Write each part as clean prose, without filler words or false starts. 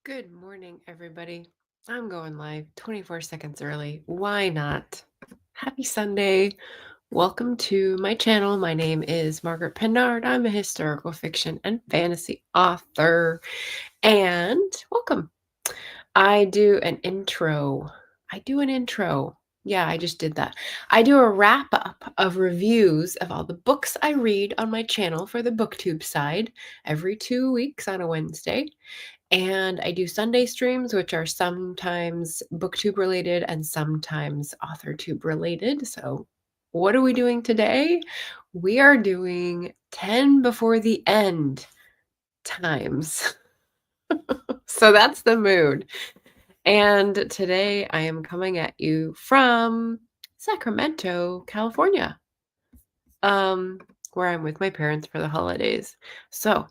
Good morning, everybody. I'm going live 24 seconds early. Why not? Happy Sunday. Welcome to my channel. My name is Margaret Pennard. I'm a historical fiction and fantasy author. And welcome. I do an intro. Yeah, I just did that. I do a wrap up of reviews of all the books I read on my channel for the Booktube side every 2 weeks on a Wednesday. And I do Sunday streams, which are sometimes booktube related and sometimes authortube related. So, what are we doing today? We are doing 10 before the end times. So, that's the mood. And today I am coming at you from Sacramento, California, where I'm with my parents for the holidays. So,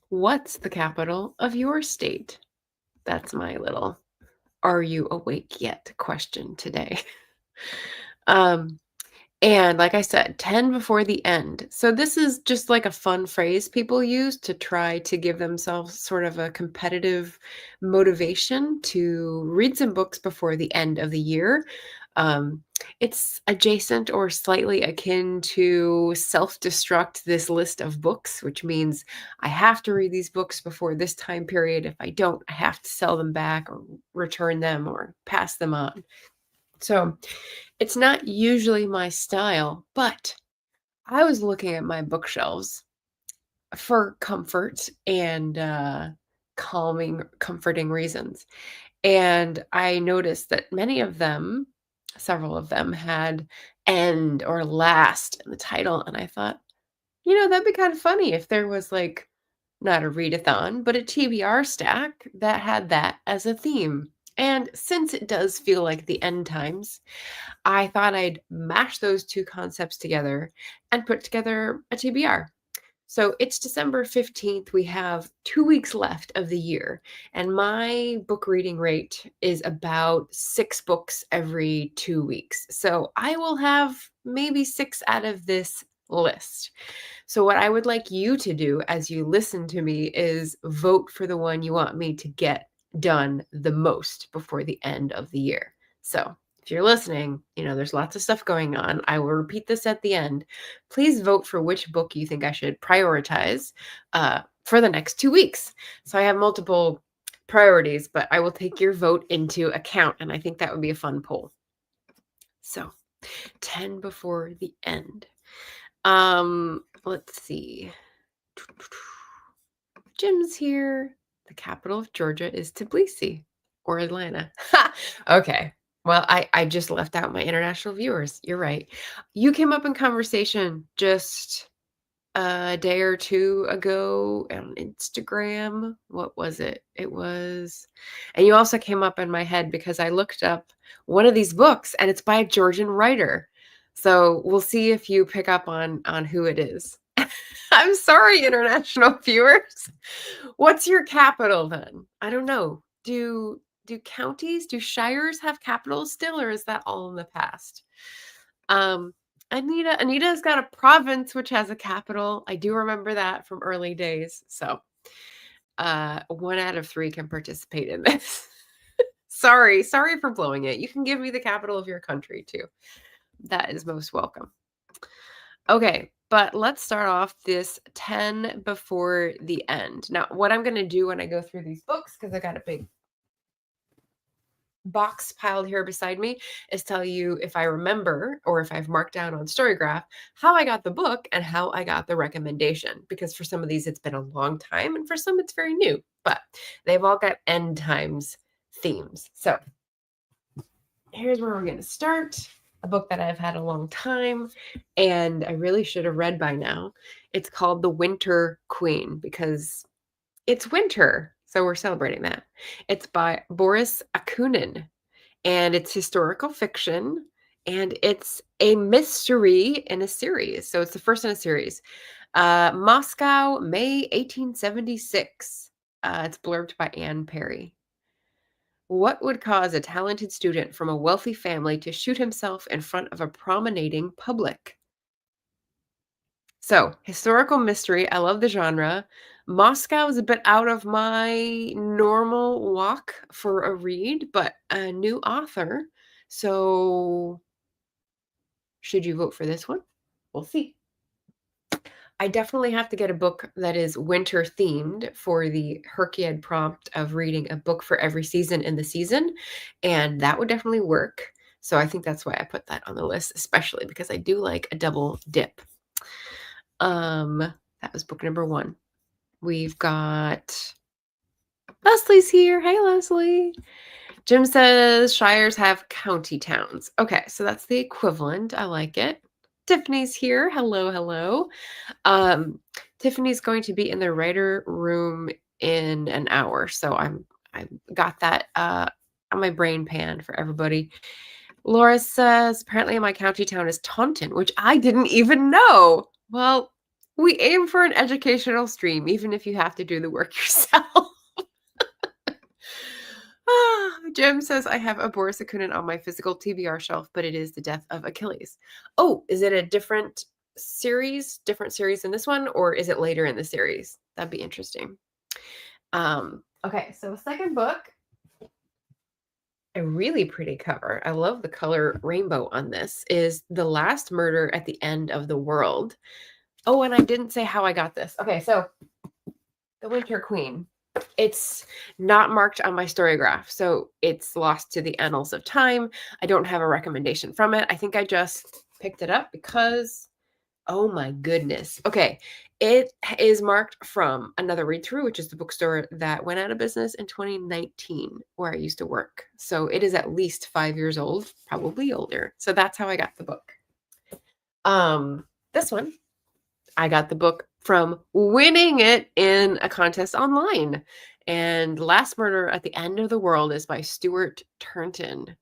what's the capital of your state? That's my little "Are you awake yet?" question today. Um, and like I said, 10 before the end. So this is just like a fun phrase people use to try to give themselves sort of a competitive motivation to read some books before the end of the year. Um, it's adjacent or slightly akin to self-destruct this list of books, which means I have to read these books before this time period. If I don't, I have to sell them back or return them or pass them on. So it's not usually my style, but I was looking at my bookshelves for comfort and comforting reasons. And I noticed that several of them had end or last in the title. And I thought, that'd be kind of funny if there was like not a readathon, but a TBR stack that had that as a theme. And since it does feel like the end times, I thought I'd mash those two concepts together and put together a TBR. So it's December 15th. We have 2 weeks left of the year, and my book reading rate is about 6 books every 2 weeks. So I will have maybe 6 out of this list. So what I would like you to do as you listen to me is vote for the one you want me to get done the most before the end of the year. So if you're listening, there's lots of stuff going on. I will repeat this at the end. Please vote for which book you think I should prioritize for the next 2 weeks. So I have multiple priorities, but I will take your vote into account, and I think that would be a fun poll. So 10 before the end. Let's see. Jim's here. The capital of Georgia is Tbilisi or Atlanta. Okay. Well, I just left out my international viewers. You're right. You came up in conversation just a day or two ago on Instagram. What was it? And you also came up in my head because I looked up one of these books and it's by a Georgian writer. So we'll see if you pick up on who it is. I'm sorry, international viewers. What's your capital then? I don't know. Do counties, do shires have capitals still, or is that all in the past? Anita's got a province which has a capital. I do remember that from early days. So 1 out of 3 can participate in this. Sorry for blowing it. You can give me the capital of your country too. That is most welcome. Okay, but let's start off this 10 before the end. Now, what I'm going to do when I go through these books, because I got a big box piled here beside me, is tell you if I remember or if I've marked down on Storygraph how I got the book and how I got the recommendation. Because for some of these, it's been a long time, and for some, it's very new, but they've all got end times themes. So here's where we're going to start. A book that I've had a long time and I really should have read by now. It's called The Winter Queen because it's winter, so we're celebrating that. It's by Boris Akunin, and it's historical fiction, and it's a mystery in a series. So it's the first in a series. Moscow, May 1876. It's blurbed by Anne Perry. What would cause a talented student from a wealthy family to shoot himself in front of a promenading public? So, historical mystery. I love the genre. Moscow is a bit out of my normal walk for a read, but a new author. So should you vote for this one? We'll see. I definitely have to get a book that is winter themed for the Herkiad prompt of reading a book for every season in the season, and that would definitely work. So I think that's why I put that on the list, especially because I do like a double dip. That was book number 1. We've got Leslie's here. Hey, Leslie. Jim says shires have county towns. Okay, so that's the equivalent. I like it. Tiffany's here. Hello, hello. Tiffany's going to be in the writer room in an hour, so I got that on my brain pan for everybody. Laura says apparently my county town is Taunton, which I didn't even know. Well, we aim for an educational stream, even if you have to do the work yourself. Jim says I have a Boris Akunin on my physical TBR shelf, but it is The Death of Achilles. Oh, is it a different series in this one, or is it later in the series? That'd be interesting. Okay, so second book, a really pretty cover. I love the color rainbow on this, is The Last Murder at the End of the World. Oh, and I didn't say how I got this. Okay, so The Winter Queen. It's not marked on my Storygraph, so it's lost to the annals of time. I don't have a recommendation from it. I think I just picked it up because, oh my goodness. Okay, it is marked from another read-through, which is the bookstore that went out of business in 2019, where I used to work. So it is at least 5 years old, probably older. So that's how I got the book. This one, I got the book from winning it in a contest online. And Last Murder at the End of the World is by Stuart Turnton.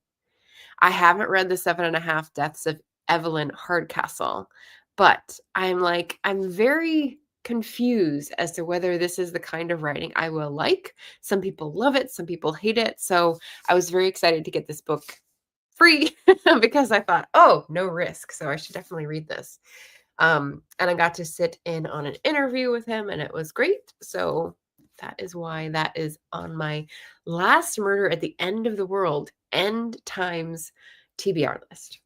I haven't read The 7.5 Deaths of Evelyn Hardcastle, but I'm very confused as to whether this is the kind of writing I will like. Some people love it, some people hate it. So I was very excited to get this book free because I thought, oh, no risk. So I should definitely read this. And I got to sit in on an interview with him, and it was great. So that is why that is on my Last Murder at the End of the World End Times TBR list.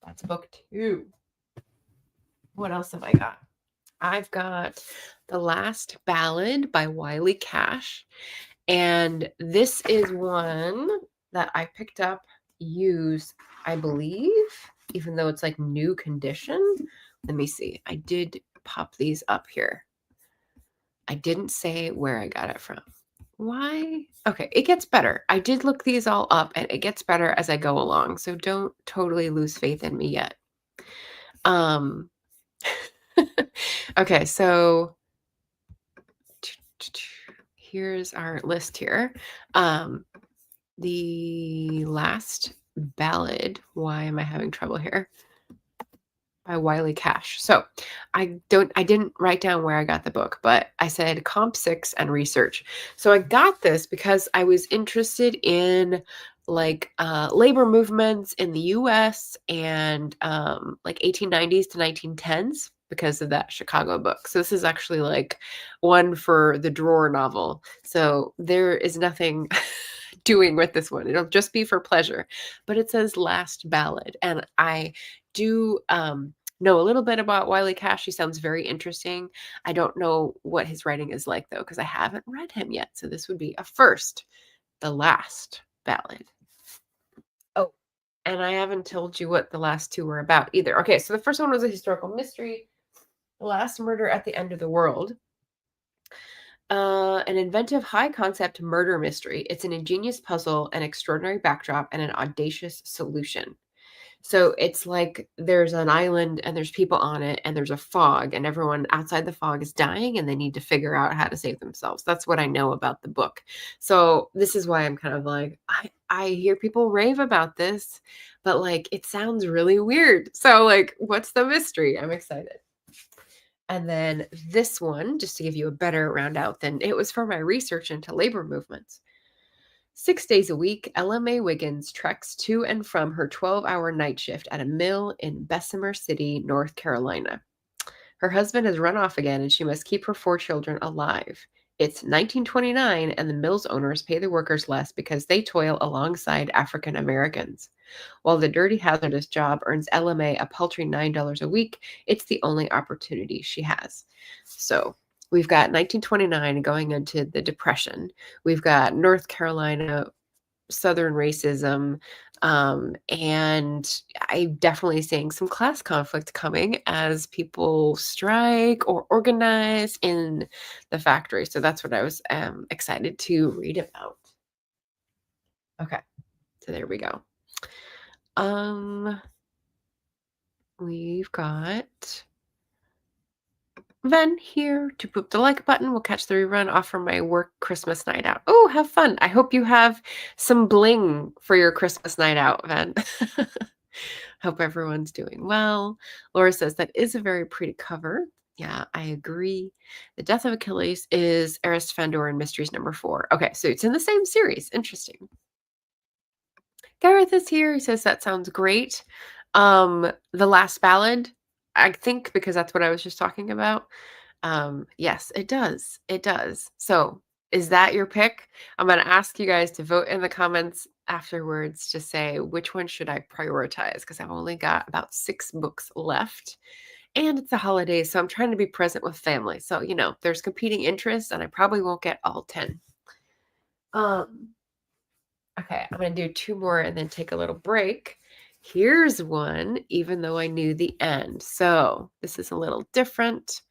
That's book 2. What else have I got? I've got The Last Ballad by Wiley Cash. And this is one that I picked up used, I believe, even though it's like new condition. Let me see. I did pop these up here. I didn't say where I got it from. Why? Okay, it gets better. I did look these all up, and it gets better as I go along. So don't totally lose faith in me yet. Okay, so here's our list here. The Last Ballad. Why am I having trouble here? By Wiley Cash. So I didn't write down where I got the book, but I said Comp 6 and research. So I got this because I was interested in labor movements in the US and 1890s to 1910s because of that Chicago book. So this is actually like one for the drawer novel. So there is nothing doing with this one. It'll just be for pleasure. But it says Last Ballad. And I do know a little bit about Wiley Cash. He sounds very interesting. I don't know what his writing is like, though, because I haven't read him yet. So this would be a first. The Last Ballad. Oh, and I haven't told you what the last 2 were about either. Okay, so the first one was a historical mystery. The Last Murder at the End of the World. An inventive high-concept murder mystery. It's an ingenious puzzle, an extraordinary backdrop, and an audacious solution. So it's like there's an island and there's people on it and there's a fog and everyone outside the fog is dying and they need to figure out how to save themselves. That's what I know about the book. So this is why I'm kind of like, I hear people rave about this, but like it sounds really weird. So like, what's the mystery? I'm excited. And then this one, just to give you a better round out, than it was for my research into labor movements. 6 days a week, Ella Mae Wiggins treks to and from her 12-hour night shift at a mill in Bessemer City, North Carolina. Her husband has run off again, and she must keep her 4 children alive. It's 1929, and the mill's owners pay the workers less because they toil alongside African Americans. While the dirty, hazardous job earns LMA a paltry $9 a week, it's the only opportunity she has. So we've got 1929 going into the Depression. We've got North Carolina Southern racism. And I'm definitely seeing some class conflict coming as people strike or organize in the factory. So that's what I was excited to read about. Okay, so there we go. We've got Ven here to poop the like button. We'll catch the rerun off from my work Christmas night out. Oh, have fun. I hope you have some bling for your Christmas night out, Ven. Hope everyone's doing well. Laura says that is a very pretty cover. Yeah, I agree. The Death of Achilles is Aristophanes Mysteries #4. Okay, so it's in the same series. Interesting. Gareth is here. He says that sounds great. The Last Ballad, I think because that's what I was just talking about. Yes, it does. It does. So is that your pick? I'm going to ask you guys to vote in the comments afterwards to say which one should I prioritize, because I've only got about 6 books left and it's the holidays. So I'm trying to be present with family. So, there's competing interests and I probably won't get all 10. Okay, I'm going to do 2 more and then take a little break. Here's one, even though I knew the end. So this is a little different.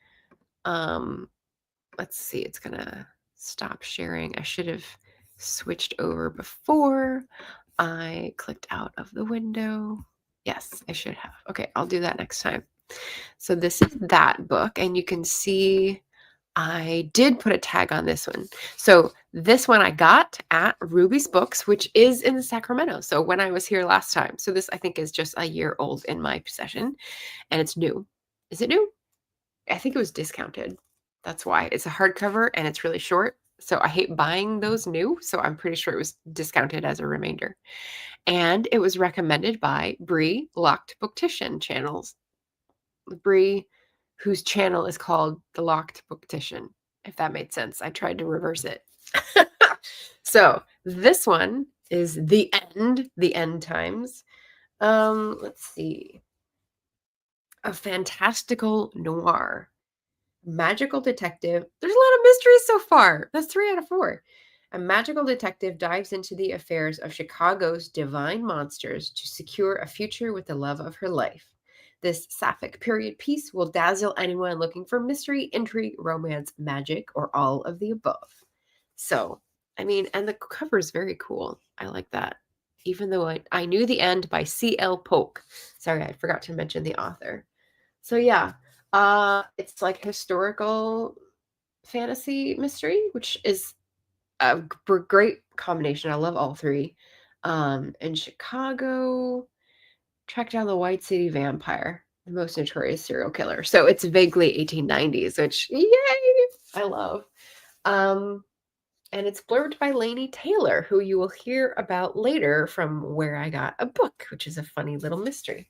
Let's see, it's going to stop sharing. I should have switched over before I clicked out of the window. Yes, I should have. Okay, I'll do that next time. So this is that book, and you can see I did put a tag on this one. So this one I got at Ruby's Books, which is in Sacramento. So when I was here last time. So this I think is just a year old in my possession, and it's new. Is it new? I think it was discounted. That's why. It's a hardcover and it's really short. So I hate buying those new. So I'm pretty sure it was discounted as a remainder. And it was recommended by Bree Locked Booktition channels. Bree, whose channel is called The Locked Booktition, if that made sense. I tried to reverse it. So this one is the end times. Let's see. A fantastical noir. Magical detective. There's a lot of mysteries so far. That's 3 out of 4. A magical detective dives into the affairs of Chicago's divine monsters to secure a future with the love of her life. This sapphic period piece will dazzle anyone looking for mystery, intrigue, romance, magic, or all of the above. So, and the cover is very cool. I like that. Even though I knew the end by C.L. Polk. Sorry, I forgot to mention the author. So yeah, it's like historical fantasy mystery, which is a great combination. I love all 3. In Chicago, track down the White City vampire, the most notorious serial killer. So it's vaguely 1890s, which yay, I love. And it's blurbed by Lainey Taylor, who you will hear about later from Where I Got a Book, which is a funny little mystery.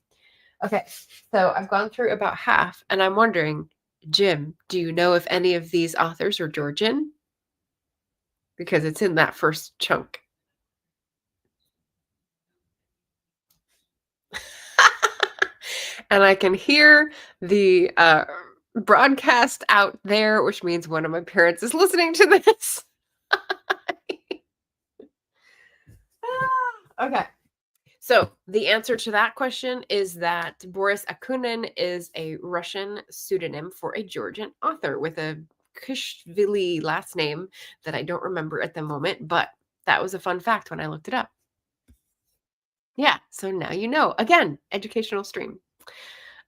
Okay, so I've gone through about half, and I'm wondering, Jim, do you know if any of these authors are Georgian? Because it's in that first chunk. And I can hear the broadcast out there, which means one of my parents is listening to this. Okay. So the answer to that question is that Boris Akunin is a Russian pseudonym for a Georgian author with a Kushvili last name that I don't remember at the moment, but that was a fun fact when I looked it up. Yeah, so now you know. Again, educational stream.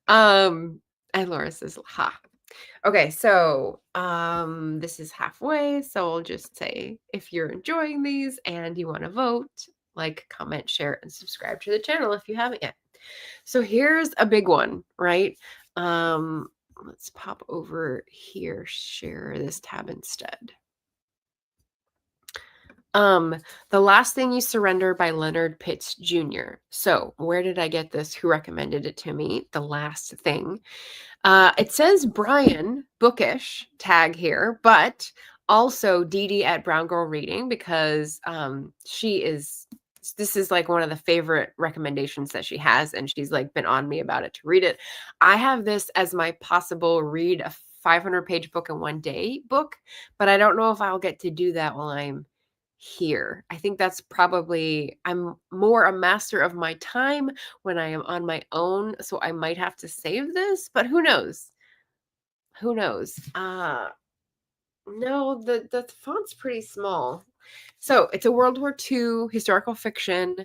And Laura says, ha. Okay, so this is halfway, so I'll just say if you're enjoying these and you want to vote, like, comment, share, and subscribe to the channel if you haven't yet. So here's a big one, right? Let's pop over here, share this tab instead. The Last Thing You Surrender by Leonard Pitts Jr. So where did I get this? Who recommended it to me? The Last Thing. It says Brian Bookish tag here, but also Dee Dee at Brown Girl Reading, because this is like one of the favorite recommendations that she has, and she's like been on me about it to read it. I have this as my possible read a 500-page book in one day book, but I don't know if I'll get to do that while I'm here. I think that's probably, I'm more a master of my time when I am on my own, so I might have to save this, but who knows? Who knows? No, the font's pretty small. So it's a World War II historical fiction,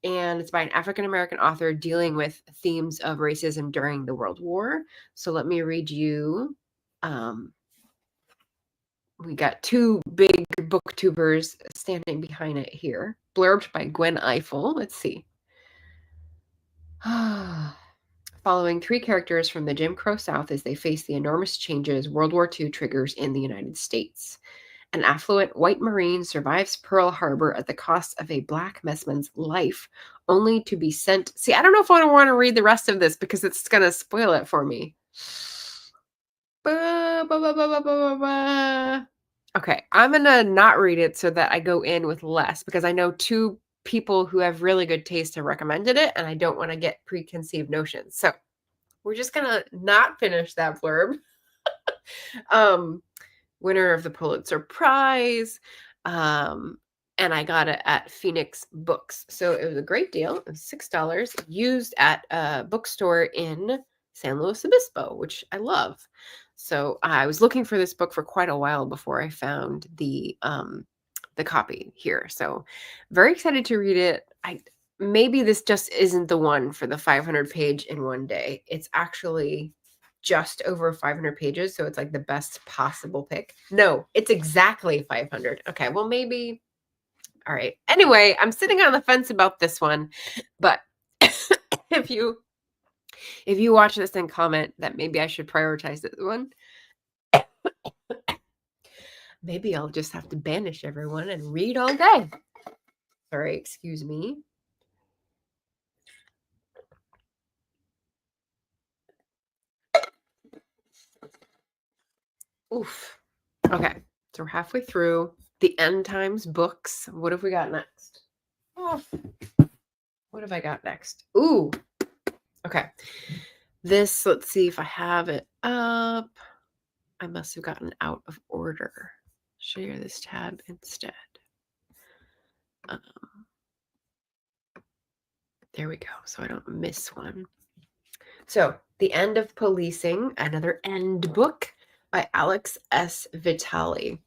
and it's by an African American author dealing with themes of racism during the World War. So let me read you. We got two big booktubers standing behind it here. Blurbed by Gwen Eiffel. Let's see. Following three characters from the Jim Crow South as they face the enormous changes World War II triggers in the United States. An affluent white Marine survives Pearl Harbor at the cost of a black messman's life, only to be sent. See, I don't know if I want to read the rest of this because it's going to spoil it for me. Okay, I'm going to not read it so that I go in with less, because I know two people who have really good taste have recommended it, and I don't want to get preconceived notions. So we're just going to not finish that blurb. Winner of the Pulitzer Prize. And I got it at Phoenix Books. So it was a great deal. It was $6 used at a bookstore in San Luis Obispo, which I love. So I was looking for this book for quite a while before I found the copy here. So very excited to read it. Maybe this just isn't the one for the 500-page in one day. It's actually just over 500 pages, so it's like the best possible pick. No, it's exactly 500. Okay, well, maybe. All right. Anyway, I'm sitting on the fence about this one, but if you watch this and comment that maybe I should prioritize this one, maybe I'll just have to banish everyone and read all day. Sorry, excuse me. Oof. Okay, so we're halfway through the End Times books. What have we got next? Oh, what have I got next? Ooh. Okay. This, let's see if I have it up. I must have gotten out of order. Share this tab instead. There we go, so I don't miss one. So, The End of Policing, another End book by Alex S. Vitale.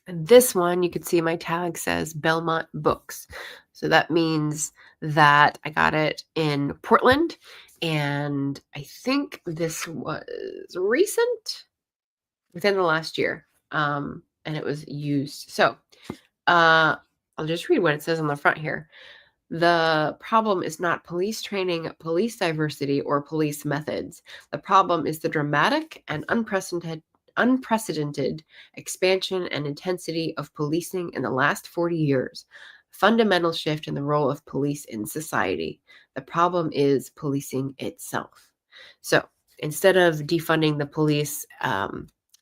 And this one, you can see my tag says Belmont Books. So that means that I got it in Portland, and I think this was recent, within the last year, and it was used. So I'll just read what it says on the front here. The problem is not police training, police diversity, or police methods. The problem is the dramatic and unprecedented expansion and intensity of policing in the last 40 years. Fundamental shift in the role of police in society. The problem is policing itself. So instead of defunding the police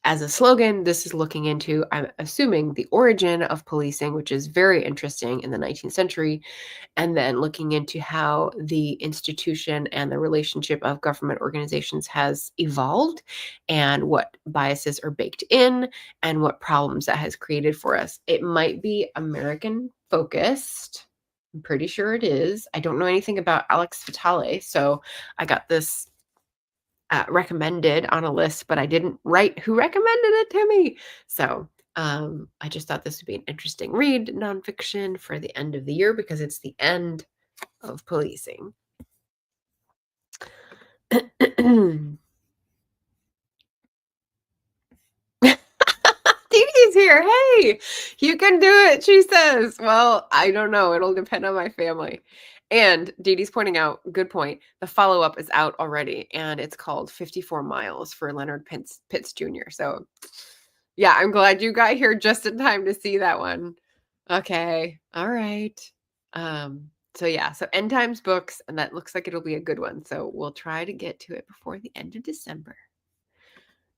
as a slogan, this is looking into, I'm assuming, the origin of policing, which is very interesting in the 19th century, and then looking into how the institution and the relationship of government organizations has evolved, and what biases are baked in, and what problems that has created for us. It might be American focused. I'm pretty sure it is. I don't know anything about Alex Vitale, so I got this recommended on a list, but I didn't write who recommended it to me. So I just thought this would be an interesting read, nonfiction for the end of the year, because it's the end of policing. Dee Dee's here. Hey, you can do it, she says. Well, I don't know. It'll depend on my family. And Dee Dee's pointing out, good point, the follow-up is out already, and it's called 54 Miles for Leonard Pitts Jr. So yeah, I'm glad you got here just in time to see that one. Okay. All right. So yeah, so End Times books, and that looks like it'll be a good one. So we'll try to get to it before the end of December.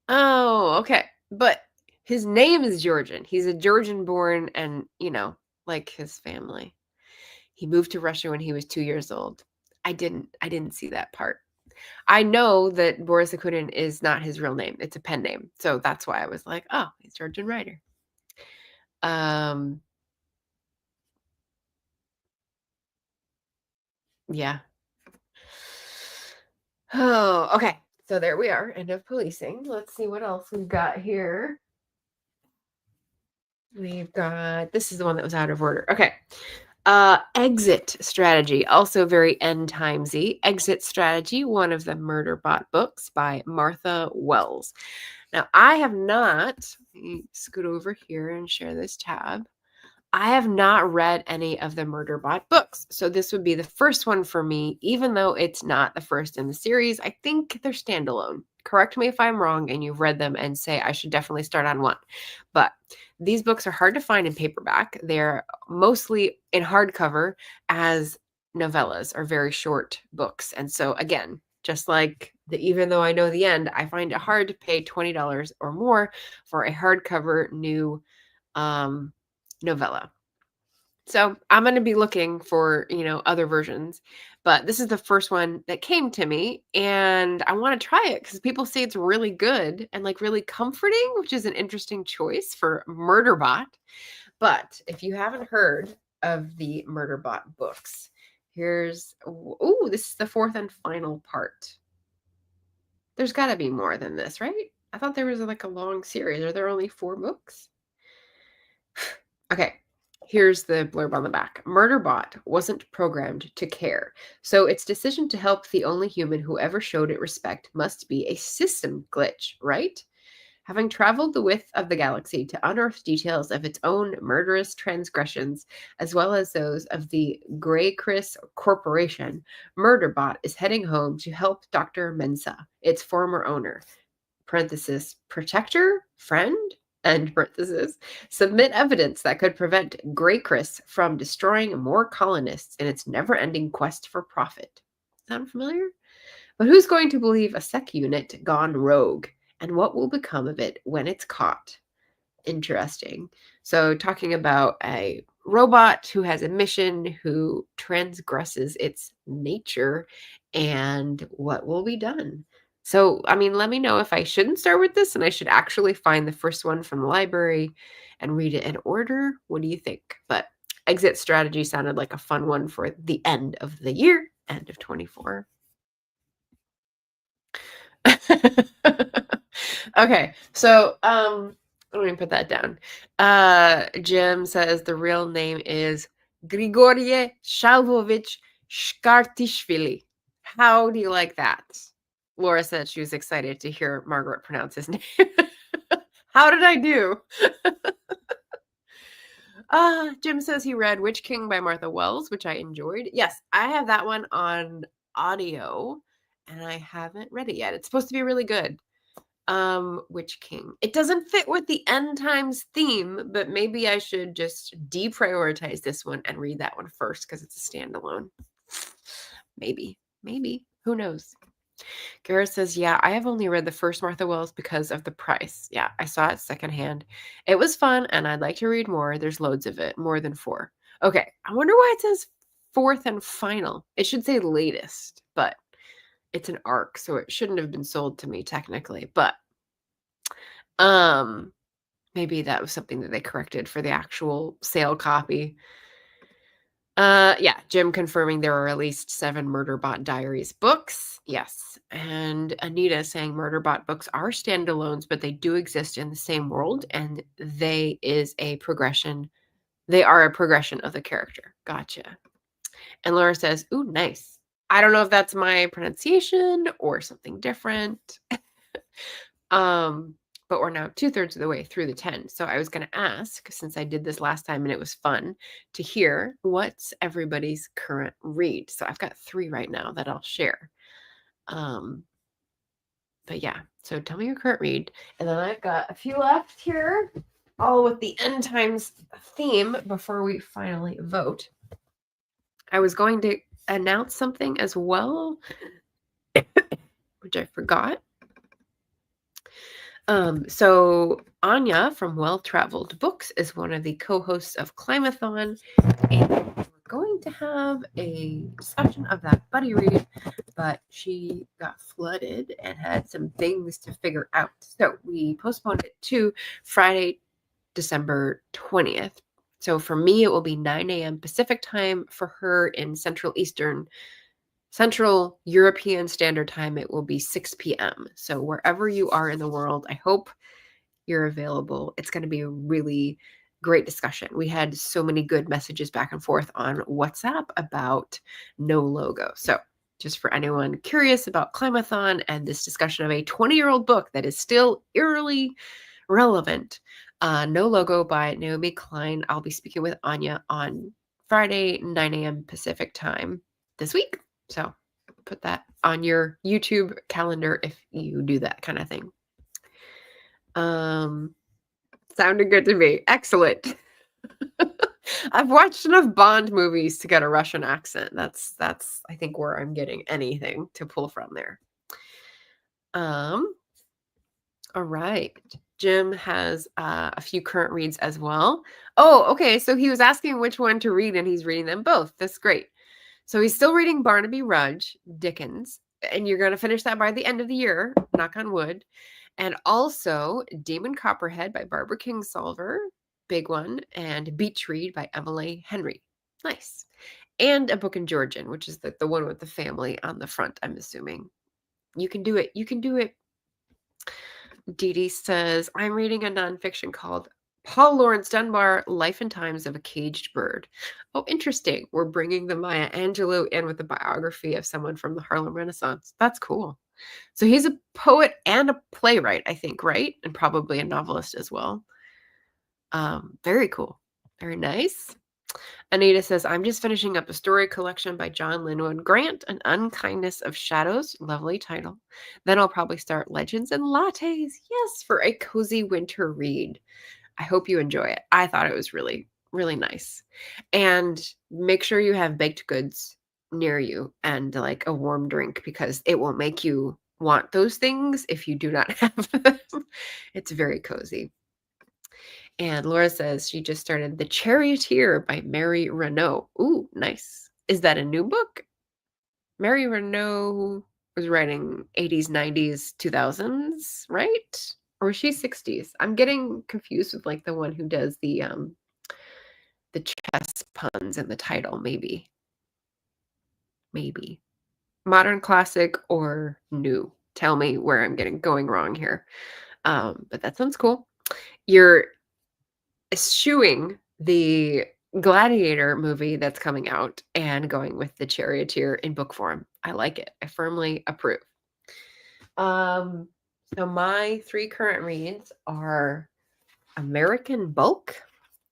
Oh, okay. But his name is Georgian. He's a Georgian born and, like his family. He moved to Russia when he was 2 years old. I didn't see that part. I know that Boris Akunin is not his real name. It's a pen name. So that's why I was like, "Oh, he's a Georgian writer." Um, yeah. Oh, okay. So there we are. End of policing. Let's see what else we've got here. We've got this is the one that was out of order. Okay. Exit Strategy, also very end timesy. Exit Strategy, one of the Murderbot books by Martha Wells. Now, I have not, let me scoot over here and share this tab. I have not read any of the Murderbot books. So this would be the first one for me, even though it's not the first in the series. I think they're standalone. Correct me if I'm wrong and you've read them and say I should definitely start on one. But these books are hard to find in paperback. They're mostly in hardcover as novellas or very short books. And so again, just like even though I know the end, I find it hard to pay $20 or more for a hardcover new novella. So I'm going to be looking for, other versions, but this is the first one that came to me and I want to try it because people say it's really good and like really comforting, which is an interesting choice for Murderbot. But if you haven't heard of the Murderbot books, this is the fourth and final part. There's got to be more than this, right? I thought there was like a long series. Are there only 4 books? Okay, here's the blurb on the back. Murderbot wasn't programmed to care, so its decision to help the only human who ever showed it respect must be a system glitch, right? Having traveled the width of the galaxy to unearth details of its own murderous transgressions, as well as those of the Grey Chris Corporation, Murderbot is heading home to help Dr. Mensa, its former owner, protector, friend, end parenthesis, submit evidence that could prevent Grey Chris from destroying more colonists in its never-ending quest for profit. Sound familiar? But who's going to believe a sec unit gone rogue? And what will become of it when it's caught? Interesting. So, talking about a robot who has a mission, who transgresses its nature, and what will be done. So, I mean, let me know if I shouldn't start with this and I should actually find the first one from the library and read it in order. What do you think? But Exit Strategy sounded like a fun one for the end of the year, end of 24. Okay, so let me put that down. Jim says the real name is Grigorie Shalvovich Shkartishvili. How do you like that? Laura said she was excited to hear Margaret pronounce his name. How did I do? Jim says he read Witch King by Martha Wells, which I enjoyed. Yes, I have that one on audio and I haven't read it yet. It's supposed to be really good. Witch King. It doesn't fit with the end times theme, but maybe I should just deprioritize this one and read that one first because it's a standalone. Maybe. Who knows? Gareth says, yeah, I have only read the first Martha Wells because of the price. Yeah, I saw it secondhand. It was fun and I'd like to read more. There's loads of it, more than 4. Okay, I wonder why it says fourth and final. It should say latest, but it's an arc, so it shouldn't have been sold to me technically, but maybe that was something that they corrected for the actual sale copy. Yeah, Jim confirming there are at least 7 Murderbot Diaries books. Yes. And Anita saying Murderbot books are standalones, but they do exist in the same world and they are a progression of the character. Gotcha. And Laura says, ooh, nice. I don't know if that's my pronunciation or something different. But we're now 2/3 of the way through the 10. So I was going to ask, since I did this last time and it was fun, to hear what's everybody's current read. So I've got 3 right now that I'll share. But yeah, so tell me your current read. And then I've got a few left here all with the end times theme before we finally vote. I was going to announce something as well, which I forgot. So Anya from Well Traveled Books is one of the co-hosts of Climathon, and we're going to have a discussion of that buddy read, but she got flooded and had some things to figure out. So we postponed it to Friday, December 20th. So for me, it will be 9 a.m. Pacific time. For her in Central European Standard Time, it will be 6 p.m. So wherever you are in the world, I hope you're available. It's going to be a really great discussion. We had so many good messages back and forth on WhatsApp about no logo. So just for anyone curious about Climathon and this discussion of a 20-year-old book that is still eerily relevant, No Logo by Naomi Klein. I'll be speaking with Anya on Friday, 9 a.m. Pacific time this week. So put that on your YouTube calendar if you do that kind of thing. Sounded good to me. Excellent. I've watched enough Bond movies to get a Russian accent. That's I think where I'm getting anything to pull from there. All right. Jim has a few current reads as well. Oh, okay. So he was asking which one to read, and he's reading them both. That's great. So he's still reading Barnaby Rudge, Dickens, and you're going to finish that by the end of the year, knock on wood. And also Demon Copperhead by Barbara Kingsolver, big one, and Beach Read by Emily Henry. Nice. And A Book in Georgian, which is the one with the family on the front, I'm assuming. You can do it. You can do it. Dee Dee says, I'm reading a nonfiction called Paul Laurence Dunbar, Life and Times of a Caged Bird. Oh, interesting. We're bringing the Maya Angelou in with a biography of someone from the Harlem Renaissance. That's cool. So he's a poet and a playwright, I think, right? And probably a novelist as well. Very cool. Very nice. Anita says, I'm just finishing up a story collection by John Linwood Grant, An Unkindness of Shadows. Lovely title. Then I'll probably start Legends and Lattes. Yes, for a cozy winter read. I hope you enjoy it. I thought it was really, really nice. And make sure you have baked goods near you and like a warm drink, because it will make you want those things if you do not have them. It's very cozy. And Laura says she just started The Charioteer by Mary Renault. Ooh, nice. Is that a new book? Mary Renault was writing 80s, 90s, 2000s, right? Or was she 60s? I'm getting confused with like the one who does the chess puns in the title, maybe. Maybe. Modern classic or new? Tell me where I'm going wrong here. But that sounds cool. You're eschewing the Gladiator movie that's coming out and going with The Charioteer in book form. I like it. I firmly approve. So my 3 current reads are American Bulk.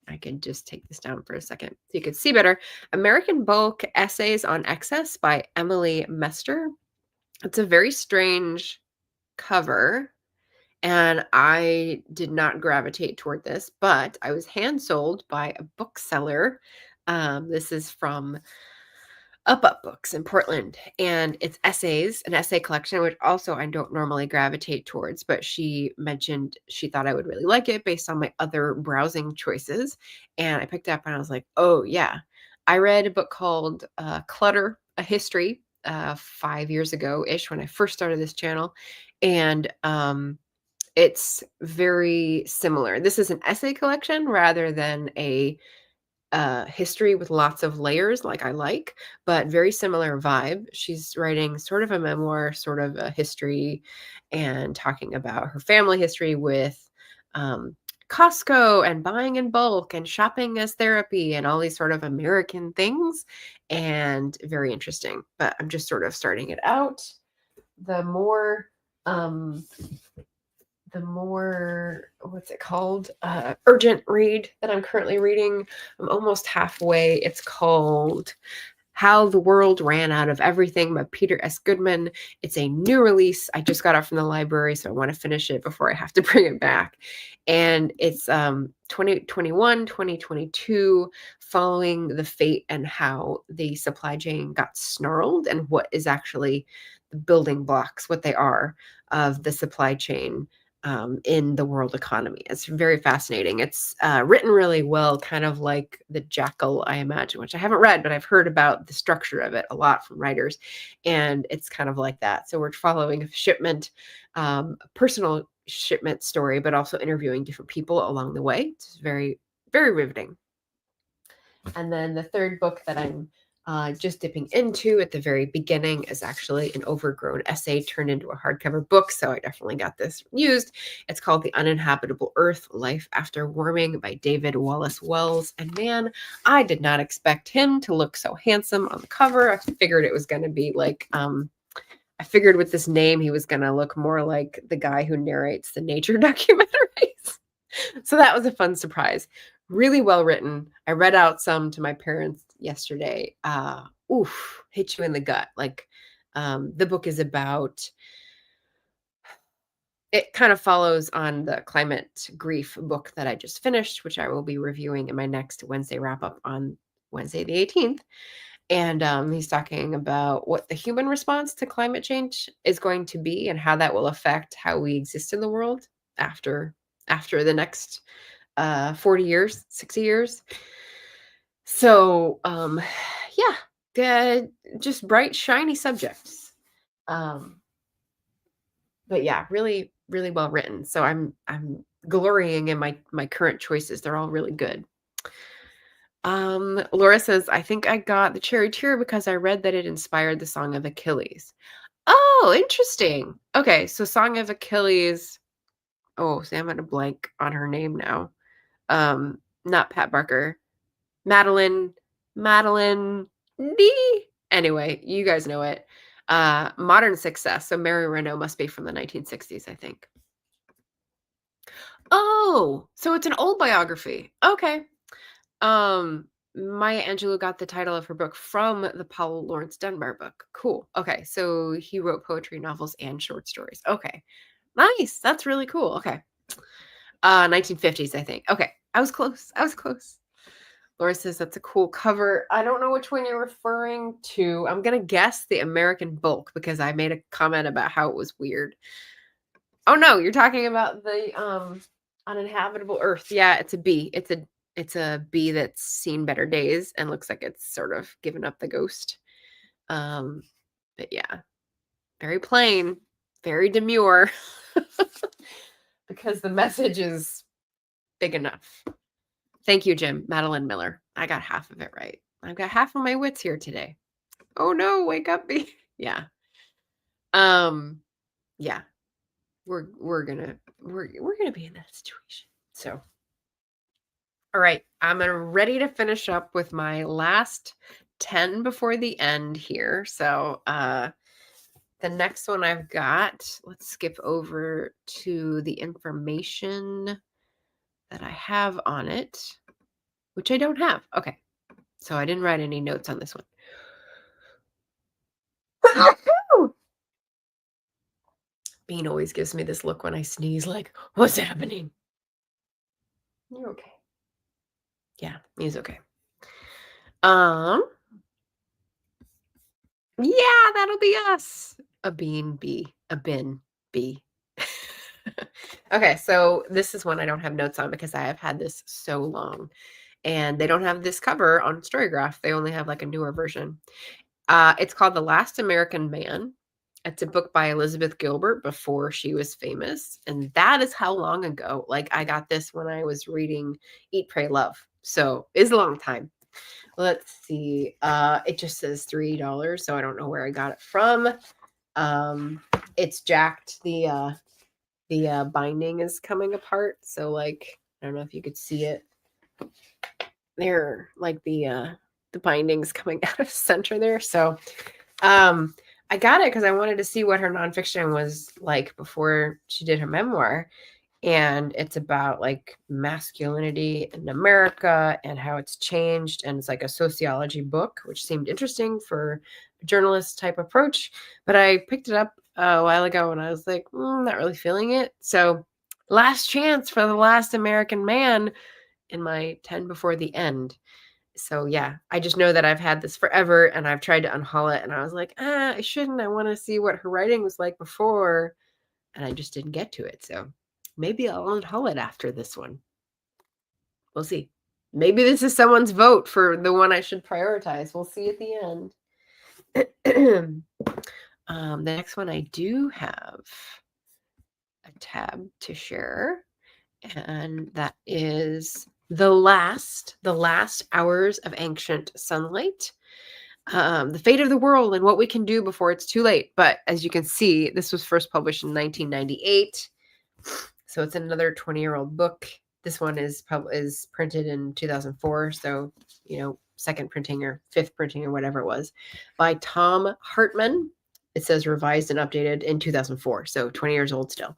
I can just take this down for a second so you can see better. American Bulk, Essays on Excess by Emily Mester. It's a very strange cover, and I did not gravitate toward this, but I was hand sold by a bookseller. This is from Up Books in Portland, and it's essays, an essay collection, which also I don't normally gravitate towards, but she mentioned she thought I would really like it based on my other browsing choices, and I picked it up and I was like, oh yeah. I read a book called Clutter, A History 5 years ago-ish when I first started this channel, and it's very similar. This is an essay collection rather than a history with lots of layers like I like, but very similar vibe. She's writing sort of a memoir, sort of a history, and talking about her family history with Costco and buying in bulk and shopping as therapy and all these sort of American things, and very interesting. But I'm just sort of starting it out. The more what's it called, urgent read that I'm currently reading, I'm almost halfway. It's called How the World Ran Out of Everything by Peter S. Goodman. It's a new release. I just got it from the library, so I want to finish it before I have to bring it back. And it's 2021, 2022, following the fate and how the supply chain got snarled and what is actually the building blocks, what they are of the supply chain in the world economy. It's very fascinating. It's written really well, kind of like The Jackal, I imagine, which I haven't read, but I've heard about the structure of it a lot from writers. And it's kind of like that. So we're following a shipment, personal shipment story, but also interviewing different people along the way. It's very, very riveting. And then the third book that I'm just dipping into at the very beginning is actually an overgrown essay turned into a hardcover book. So I definitely got this used. It's called The Uninhabitable Earth, Life After Warming by David Wallace Wells. And man, I did not expect him to look so handsome on the cover. I figured it was going to be like, I figured with this name, he was going to look more like the guy who narrates the nature documentaries. So that was a fun surprise. Really well written. I read out some to my parents yesterday. Hit you in the gut. Like the book is about, it kind of follows on the climate grief book that I just finished, which I will be reviewing in my next Wednesday wrap up on Wednesday the 18th. And he's talking about what the human response to climate change is going to be and how that will affect how we exist in the world after the next 40 years, 60 years. So, just bright, shiny subjects. But yeah, really, really well written. So I'm glorying in my current choices. They're all really good. Laura says, I think I got The Charioteer because I read that it inspired the Song of Achilles. Oh, interesting. Okay, so Song of Achilles. Oh, see, I'm at a blank on her name now. Not Pat Barker. Madeline D. Anyway, you guys know it. Modern Success. So Mary Renault must be from the 1960s, I think. Oh, so it's an old biography. Okay. Maya Angelou got the title of her book from the Paul Laurence Dunbar book. Cool. Okay, so he wrote poetry, novels, and short stories. Okay, nice. That's really cool. Okay, 1950s, I think. Okay, I was close. Laura says that's a cool cover. I don't know which one you're referring to. I'm gonna guess the American Bulk because I made a comment about how it was weird. Oh no, you're talking about the Uninhabitable Earth. Yeah, it's a bee. It's a bee that's seen better days and looks like it's sort of given up the ghost. But yeah, very plain, very demure, because the message is big enough. Thank you, Jim. Madeline Miller. I got half of it right. I've got half of my wits here today. Oh no, wake up, bee. Yeah. Yeah. We're gonna be in that situation. So all right, I'm ready to finish up with my last 10 before the end here. So the next one I've got, let's skip over to the information that I have on it, which I don't have. Okay, so I didn't write any notes on this one. Bean always gives me this look when I sneeze, like, what's happening? You're okay. Yeah, he's okay. Yeah, that'll be us. A bean bee, a bin bee. Okay, so this is one I don't have notes on because I have had this so long. And they don't have this cover on Storygraph. They only have like a newer version. It's called The Last American Man. It's a book by Elizabeth Gilbert before she was famous. And that is how long ago. Like I got this when I was reading Eat, Pray, Love. So it's a long time. Let's see. It just says $3, so I don't know where I got it from. It's jacked. The binding is coming apart. So like, I don't know if you could see it. There, like the binding's coming out of center there. So I got it because I wanted to see what her nonfiction was like before she did her memoir. and it's about like masculinity in America and how it's changed. And it's like a sociology book, which seemed interesting for a journalist type approach. But I picked it up a while ago and I was like, not really feeling it. So, last chance for The Last American Man in my 10 before the end. So, yeah, I just know that I've had this forever and I've tried to unhaul it. And I was like, I shouldn't. I want to see what her writing was like before. And I just didn't get to it. So, maybe I'll unhaul it after this one. We'll see. Maybe this is someone's vote for the one I should prioritize. We'll see at the end. The next one I do have a tab to share, and that is the last hours of ancient sunlight. The fate of the world and what we can do before it's too late. But as you can see, this was first published in 1998. So it's another 20-year-old book. This one is printed in 2004. So, second printing or fifth printing or whatever it was, by Tom Hartman. It says revised and updated in 2004. So 20 years old still.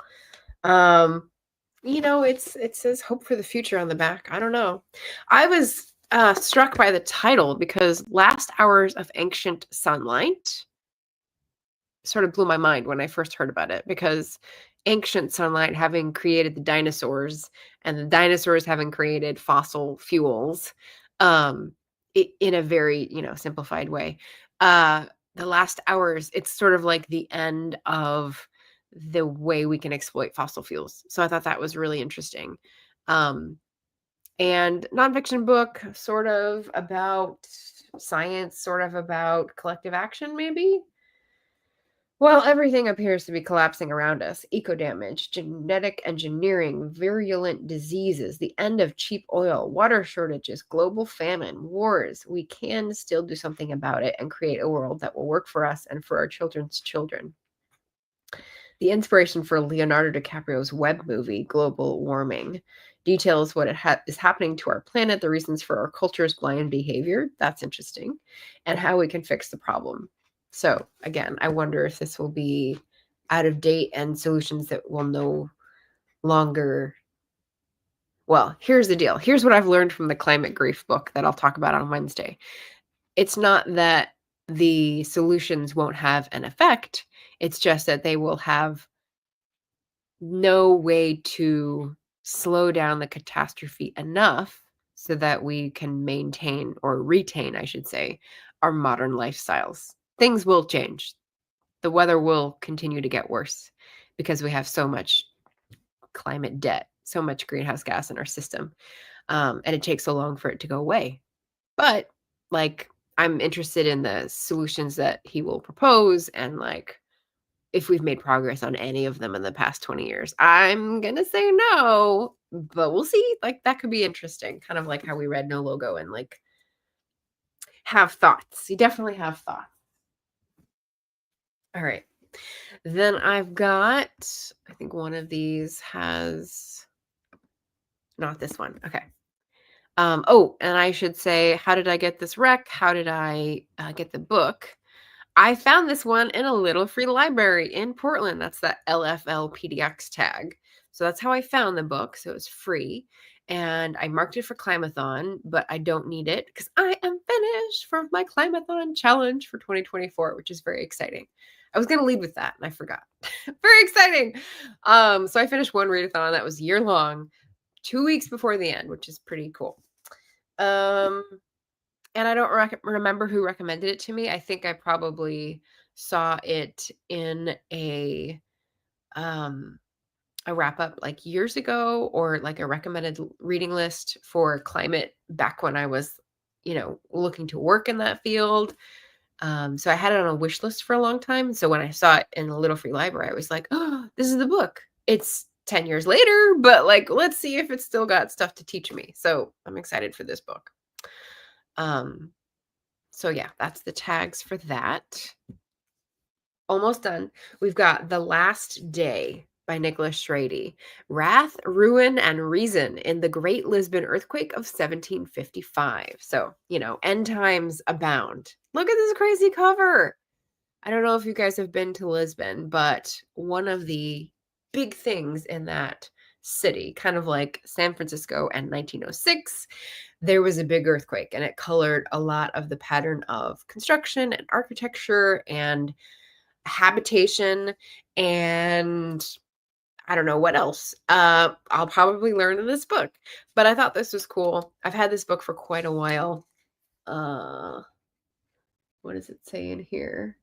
It says hope for the future on the back. I don't know. I was struck by the title because Last Hours of Ancient Sunlight sort of blew my mind when I first heard about it, because ancient sunlight having created the dinosaurs and the dinosaurs having created fossil fuels, in a very, simplified way. The last hours, it's sort of like the end of the way we can exploit fossil fuels. So I thought that was really interesting. And nonfiction book, sort of about science, sort of about collective action, maybe. Well, everything appears to be collapsing around us. Eco damage, genetic engineering, virulent diseases, the end of cheap oil, water shortages, global famine, wars. We can still do something about it and create a world that will work for us and for our children's children. The inspiration for Leonardo DiCaprio's web movie, Global Warming, details what is happening to our planet, the reasons for our culture's blind behavior. That's interesting. And how we can fix the problem. So again, I wonder if this will be out of date and solutions that will no longer. Well, here's the deal. Here's what I've learned from the climate grief book that I'll talk about on Wednesday. It's not that the solutions won't have an effect. It's just that they will have no way to slow down the catastrophe enough so that we can maintain, or retain, I should say, our modern lifestyles. Things will change. The weather will continue to get worse because we have so much climate debt, so much greenhouse gas in our system. And it takes so long for it to go away. But I'm interested in the solutions that he will propose, and if we've made progress on any of them in the past 20 years. I'm going to say no, but we'll see. That could be interesting. Kind of like how we read No Logo and have thoughts. You definitely have thoughts. All right. Then I've got, I think one of these has, not this one. Okay. And I should say, how did I get this rec? How did I get the book? I found this one in a little free library in Portland. That's that LFL PDX tag. So that's how I found the book. So it's free. And I marked it for Climathon, but I don't need it because I am finished for my Climathon challenge for 2024, which is very exciting. I was going to lead with that and I forgot. Very exciting. So I finished one readathon that was year long, 2 weeks before the end, which is pretty cool. And I don't remember who recommended it to me. I think I probably saw it in a wrap up years ago, or a recommended reading list for climate back when I was, looking to work in that field. So I had it on a wish list for a long time. So when I saw it in a little free library, I was like, oh, this is the book. It's 10 years later, but let's see if it's still got stuff to teach me. So I'm excited for this book. So yeah, that's the tags for that. Almost done. We've got The Last Day by Nicholas Schrader. Wrath, Ruin, and Reason in the Great Lisbon Earthquake of 1755. So, end times abound. Look at this crazy cover. I don't know if you guys have been to Lisbon, but one of the big things in that city, kind of like San Francisco and 1906. There was a big earthquake, and it colored a lot of the pattern of construction and architecture and habitation, and I don't know what else. I'll probably learn in this book, but I thought this was cool. I've had this book for quite a while. Uh, what does it say in here?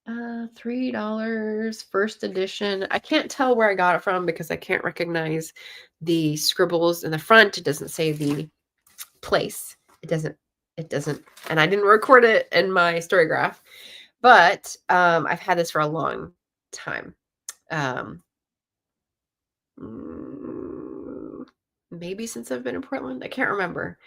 $3, first edition. I can't tell where I got it from because I can't recognize the scribbles in the front. It doesn't say the place. It doesn't, and I didn't record it in my Storygraph, but I've had this for a long time. Maybe since I've been in Portland. I can't remember.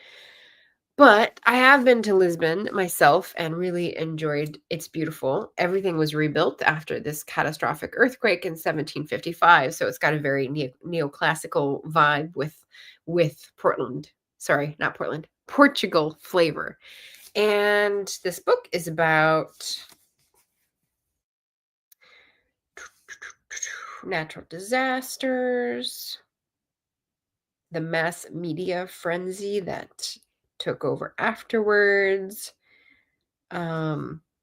But I have been to Lisbon myself and really enjoyed It's beautiful. Everything was rebuilt after this catastrophic earthquake in 1755, so it's got a very neoclassical vibe with Portland. Sorry, not Portland. Portugal flavor. And this book is about natural disasters, the mass media frenzy that took over afterwards.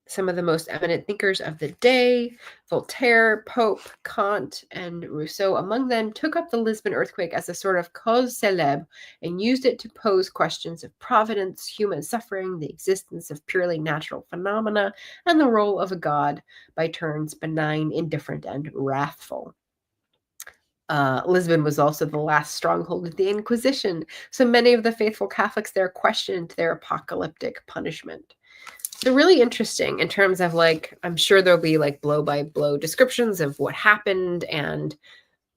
Some of the most eminent thinkers of the day, Voltaire, Pope, Kant, and Rousseau, among them, took up the Lisbon earthquake as a sort of cause célèbre and used it to pose questions of providence, human suffering, the existence of purely natural phenomena, and the role of a god, by turns benign, indifferent, and wrathful. Lisbon was also the last stronghold of the Inquisition, so many of the faithful Catholics there questioned their apocalyptic punishment. So really interesting in terms of, like, I'm sure there'll be like blow by blow descriptions of what happened and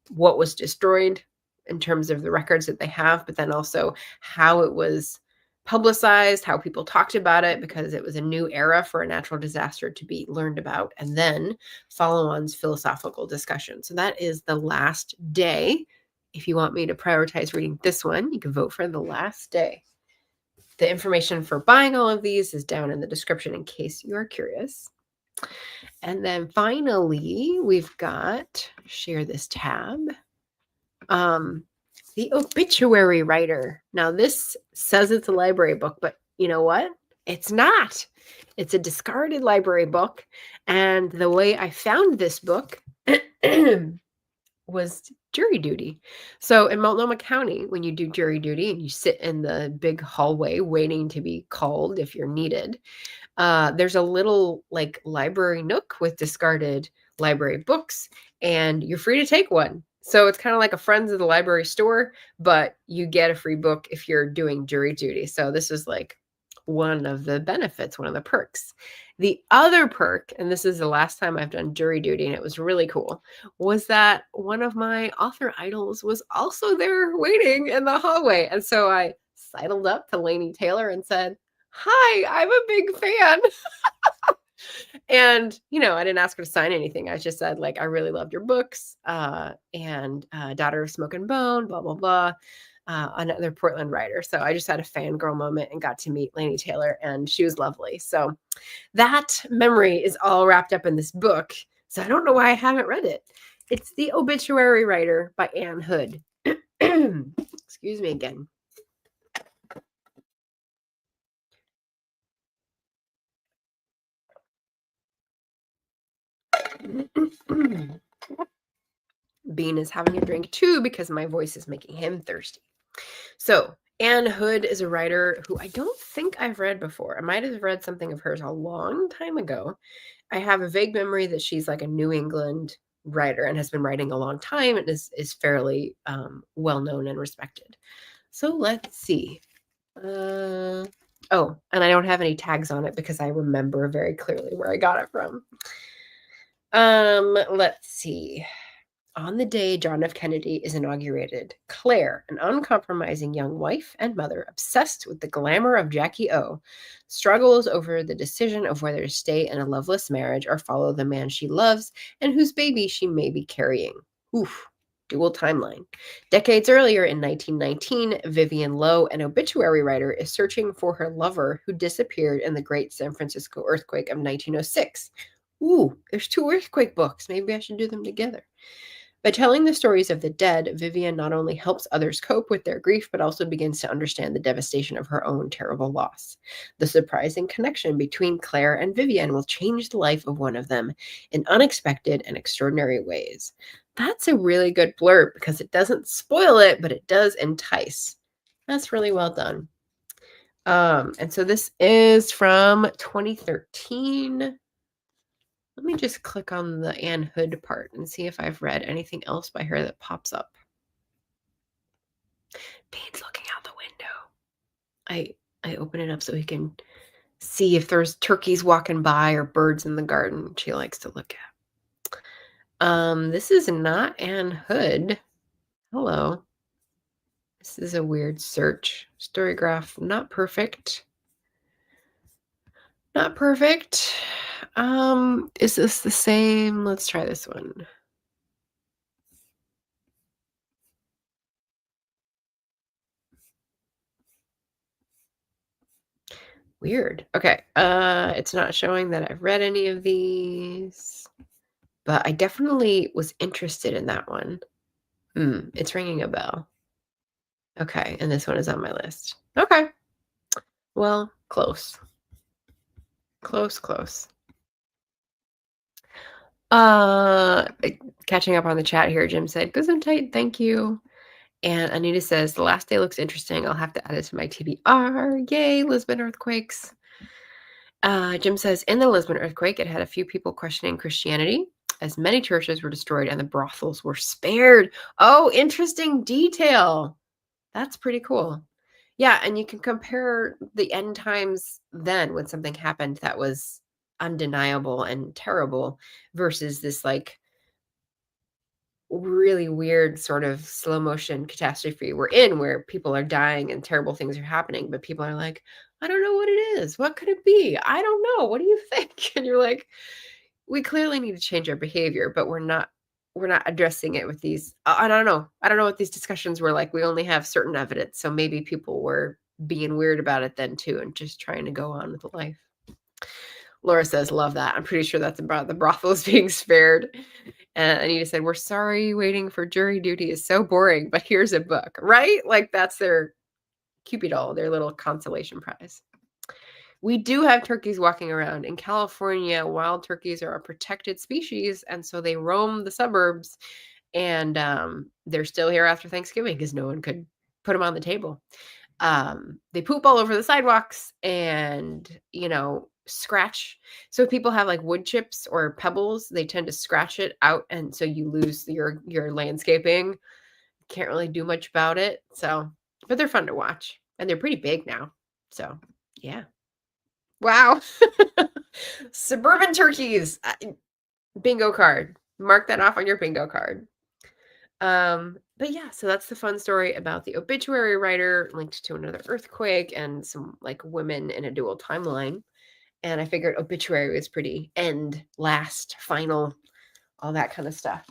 what was destroyed in terms of the records that they have, but then also how it was publicized, how people talked about it, because it was a new era for a natural disaster to be learned about, and then follow-ons philosophical discussion. So that is The Last Day. If you want me to prioritize reading this one, you can vote for The Last Day. The information for buying all of these is down in the description in case you are curious. And then finally, we've got, share this tab, The Obituary Writer. Now, this says it's a library book, but you know what? It's not. It's a discarded library book. And the way I found this book was jury duty. So in Multnomah County, when you do jury duty and you sit in the big hallway waiting to be called if you're needed, there's a little like library nook with discarded library books, and you're free to take one. So it's kind of like a Friends of the Library store, but you get a free book if you're doing jury duty. So this was like one of the benefits, one of the perks. The other perk, and this is the last time I've done jury duty, and it was really cool, was that one of my author idols was also there waiting in the hallway. And so I sidled up to Laini Taylor and said, "Hi, I'm a big fan." And, you know, I didn't ask her to sign anything. I just said, like, I really loved your books, and Daughter of Smoke and Bone, blah, blah, blah. Another Portland writer. So I just had a fangirl moment and got to meet Laini Taylor, and she was lovely. So that memory is all wrapped up in this book. So I don't know why I haven't read it. It's The Obituary Writer by Anne Hood. Excuse me again. Bean is having a drink too because my voice is making him thirsty. So Anne Hood is a writer who I don't think I've read before. I might have read something of hers a long time ago. I have a vague memory that she's like a New England writer and has been writing a long time and is fairly well known and respected. So let's see. Oh, and I don't have any tags on it because I remember very clearly where I got it from. Let's see. On the day John F. Kennedy is inaugurated, Claire, an uncompromising young wife and mother obsessed with the glamour of Jackie O, struggles over the decision of whether to stay in a loveless marriage or follow the man she loves and whose baby she may be carrying. Oof, dual timeline. Decades earlier, in 1919, Vivian Lowe, an obituary writer, is searching for her lover who disappeared in the Great San Francisco earthquake of 1906. Ooh, there's two earthquake books. Maybe I should do them together. By telling the stories of the dead, Vivian not only helps others cope with their grief, but also begins to understand the devastation of her own terrible loss. The surprising connection between Claire and Vivian will change the life of one of them in unexpected and extraordinary ways. That's a really good blurb because it doesn't spoil it, but it does entice. That's really well done. And so this is from 2013. Let me just click on the Anne Hood part and see if I've read anything else by her that pops up. Dane's looking out the window. I open it up so he can see if there's turkeys walking by or birds in the garden she likes to look at. This is not Anne Hood. Hello. This is a weird search. Storygraph, not perfect. Not perfect. Is this the same? Let's try this one. Weird. Okay. It's not showing that I've read any of these, but I definitely was interested in that one. It's ringing a bell. Okay, and this one is on my list. Okay. Well, close. Close, close. Uh, Catching up on the chat here, Jim said, "Goes on tight, thank you." And Anita says, "The last day looks interesting. I'll have to add it to my TBR. Yay, Lisbon earthquakes." Jim says, "In the Lisbon earthquake, it had a few people questioning Christianity, as many churches were destroyed and the brothels were spared." Oh, interesting detail. That's pretty cool. Yeah, and you can compare the end times then when something happened that was undeniable and terrible versus this like really weird sort of slow motion catastrophe we're in where people are dying and terrible things are happening, but people are like, "I don't know what it is. What could it be? I don't know. What do you think?" And you're like, we clearly need to change our behavior, but we're not addressing it with these. I don't know. I don't know what these discussions were like. We only have certain evidence. So maybe people were being weird about it then too and just trying to go on with life. Laura says, "Love that." I'm pretty sure that's about the brothels being spared. And Anita said, "We're sorry waiting for jury duty is so boring, but here's a book," right? Like that's their Cupid doll, their little consolation prize. We do have turkeys walking around. In California, wild turkeys are a protected species, and so they roam the suburbs, and they're still here after Thanksgiving because no one could put them on the table. They poop all over the sidewalks and, scratch. So if people have like wood chips or pebbles, they tend to scratch it out, and so you lose your landscaping. Can't really do much about it. So, but they're fun to watch, and they're pretty big now. So, yeah. Wow. Suburban turkeys. Bingo card. Mark that off on your bingo card. But yeah, so that's the fun story about the obituary writer linked to another earthquake and some like women in a dual timeline. And I figured obituary was pretty end, last, final, all that kind of stuff.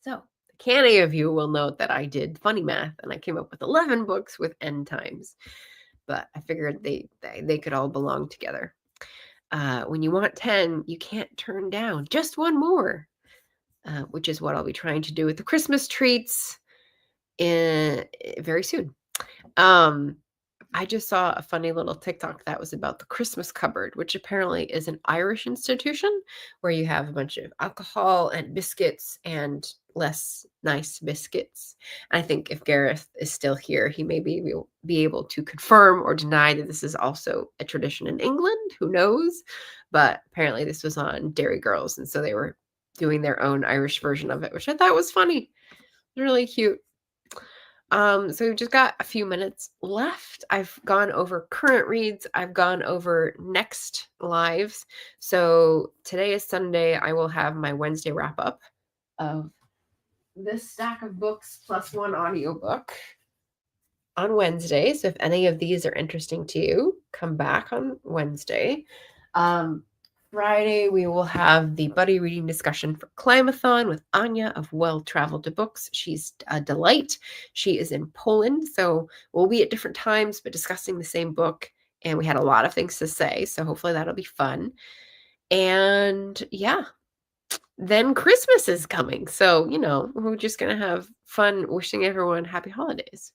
So canny of you will note that I did funny math and I came up with 11 books with end times. But I figured they could all belong together. When you want 10, you can't turn down just one more, which is what I'll be trying to do with the Christmas treats very soon. I just saw a funny little TikTok that was about the Christmas cupboard, which apparently is an Irish institution where you have a bunch of alcohol and biscuits and less nice biscuits. I think if Gareth is still here, he maybe will be able to confirm or deny that this is also a tradition in England. Who knows? But apparently this was on Dairy Girls, and so they were doing their own Irish version of it, which I thought was funny. Really cute. So we've just got a few minutes left. I've gone over current reads. I've gone over next lives. So today is Sunday. I will have my Wednesday wrap up of this stack of books plus one audiobook on Wednesday. So if any of these are interesting to you, come back on Wednesday. Friday, we will have the buddy reading discussion for Climathon with Anya of Well Traveled to Books. She's a delight. She is in Poland, so we'll be at different times, but discussing the same book. And we had a lot of things to say, so hopefully that'll be fun. And yeah, then Christmas is coming. So, we're just going to have fun wishing everyone happy holidays.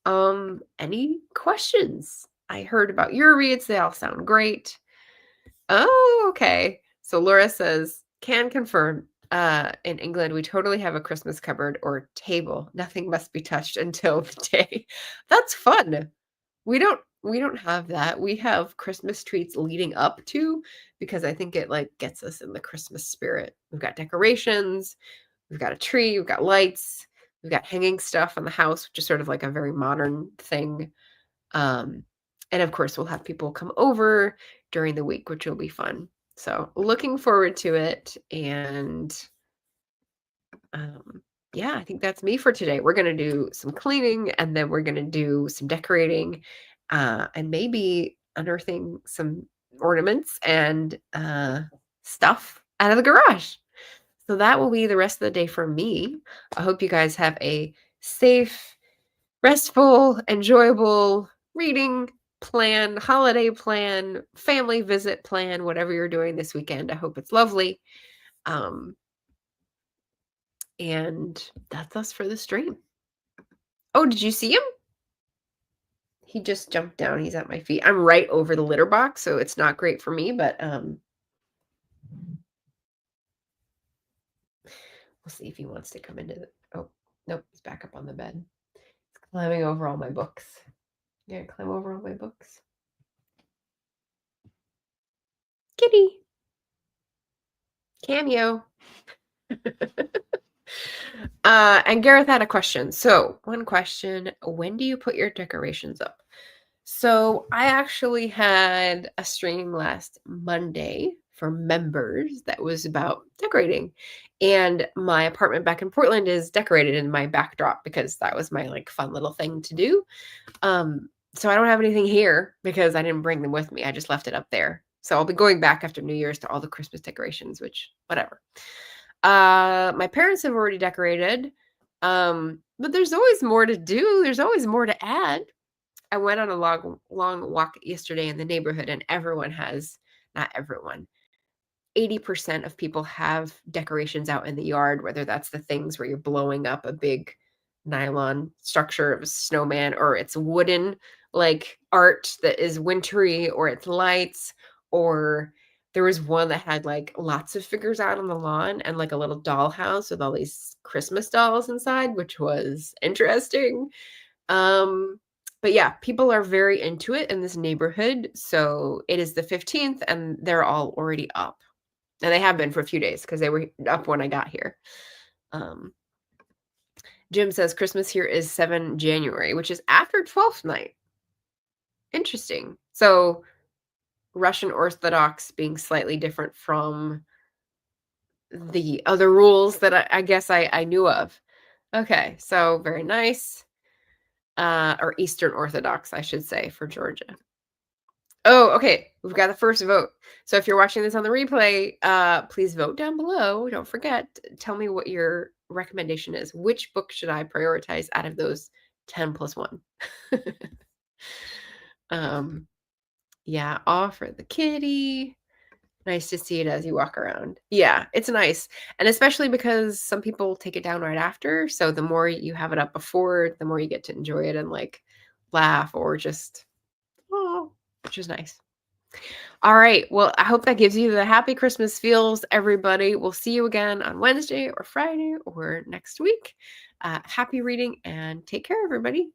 Any questions? I heard about your reads. They all sound great. Oh, okay. So Laura says, can confirm, in England, we totally have a Christmas cupboard or table. Nothing must be touched until the day. That's fun. We don't have that. We have Christmas treats leading up to, because I think it like gets us in the Christmas spirit. We've got decorations, we've got a tree, we've got lights, we've got hanging stuff on the house, which is sort of like a very modern thing. And of course, we'll have people come over during the week, which will be fun. So looking forward to it. And yeah, I think that's me for today. We're going to do some cleaning, and then we're going to do some decorating, and maybe unearthing some ornaments and stuff out of the garage. So that will be the rest of the day for me. I hope you guys have a safe, restful, enjoyable reading plan, holiday plan, family visit plan, whatever you're doing this weekend. I hope it's lovely. And that's us for the stream. Oh, did you see him? He just jumped down. He's at my feet. I'm right over the litter box, so it's not great for me, but we'll see if he wants to come into the... Oh, nope, he's back up on the bed. He's climbing over all my books. Yeah, climb over all my books. Kitty. Cameo. And Gareth had a question. So one question, when do you put your decorations up? So I actually had a stream last Monday for members that was about decorating. And my apartment back in Portland is decorated in my backdrop because that was my like fun little thing to do. So I don't have anything here because I didn't bring them with me. I just left it up there. So I'll be going back after New Year's to all the Christmas decorations, which whatever. My parents have already decorated. But there's always more to do. There's always more to add. I went on a long walk yesterday in the neighborhood, and not everyone, 80% of people have decorations out in the yard, whether that's the things where you're blowing up a big nylon structure of a snowman, or it's wooden like art that is wintry, or it's lights, or there was one that had like lots of figures out on the lawn and like a little dollhouse with all these Christmas dolls inside, which was interesting. But yeah, people are very into it in this neighborhood. So it is the 15th and they're all already up. And they have been for a few days because they were up when I got here. Jim says Christmas here is 7 January, which is after 12th night. Interesting. So Russian Orthodox being slightly different from the other rules that I guess I knew of. Okay, so very nice. Or Eastern Orthodox, I should say, for Georgia. Oh, okay. We've got the first vote. So if you're watching this on the replay, please vote down below. Don't forget, tell me what your recommendation is. Which book should I prioritize out of those 10 plus 1? Yeah, all for the kitty. Nice to see it as you walk around. Yeah, it's nice. And especially because some people take it down right after. So the more you have it up before, the more you get to enjoy it and like laugh or just, oh, which is nice. All right. Well, I hope that gives you the happy Christmas feels, everybody. We'll see you again on Wednesday or Friday or next week. Happy reading and take care, everybody.